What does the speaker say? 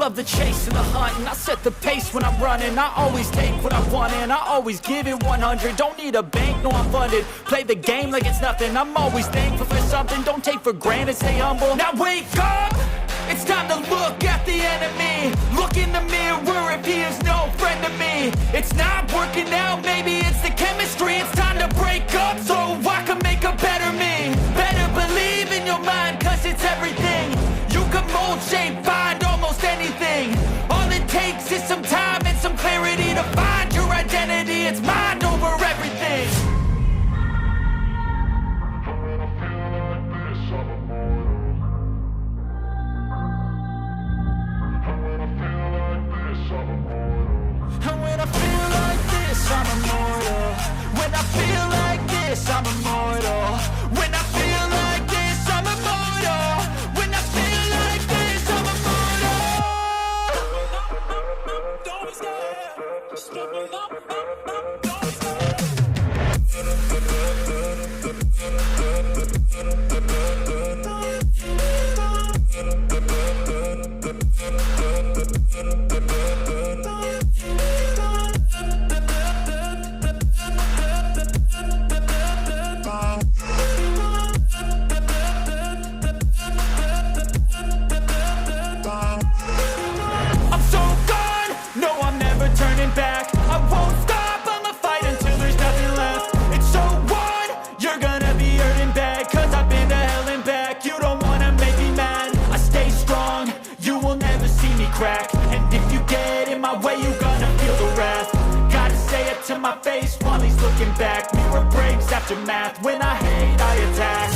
love the chase and the hunt, and I set the pace when I'm running. I always take what I want and I always give it 100. Don't need a bank, no I'm funded. Play the game like it's nothing. I'm always thankful for something. Don't take for granted, stay humble. Now wake up! It's time to look at the enemy. Look in the mirror if he is no friend to me. It's not working out, maybe it's the chemistry. It's time to break up so I can make a better me. Better believe in your mind, cause it's everything. You can mold, shape, find almost anything. All it takes is some time and some clarity to find your identity. It's mind over everything. And when I feel like this, I'm immortal. When I feel like this, I'm immortal. When I feel like this, I'm immortal. When I feel like this, I'm immortal. Don't be scared. Just level up. Don't be scared. Turning back, I won't stop, I'ma fight until there's nothing left. It's so on, you're gonna be hurting bad, cause I've been to hell and back. You don't wanna make me mad, I stay strong, you will never see me crack. And if you get in my way, you're gonna feel the wrath. Gotta say it to my face while he's looking back. Mirror breaks after math, when I hate I attack.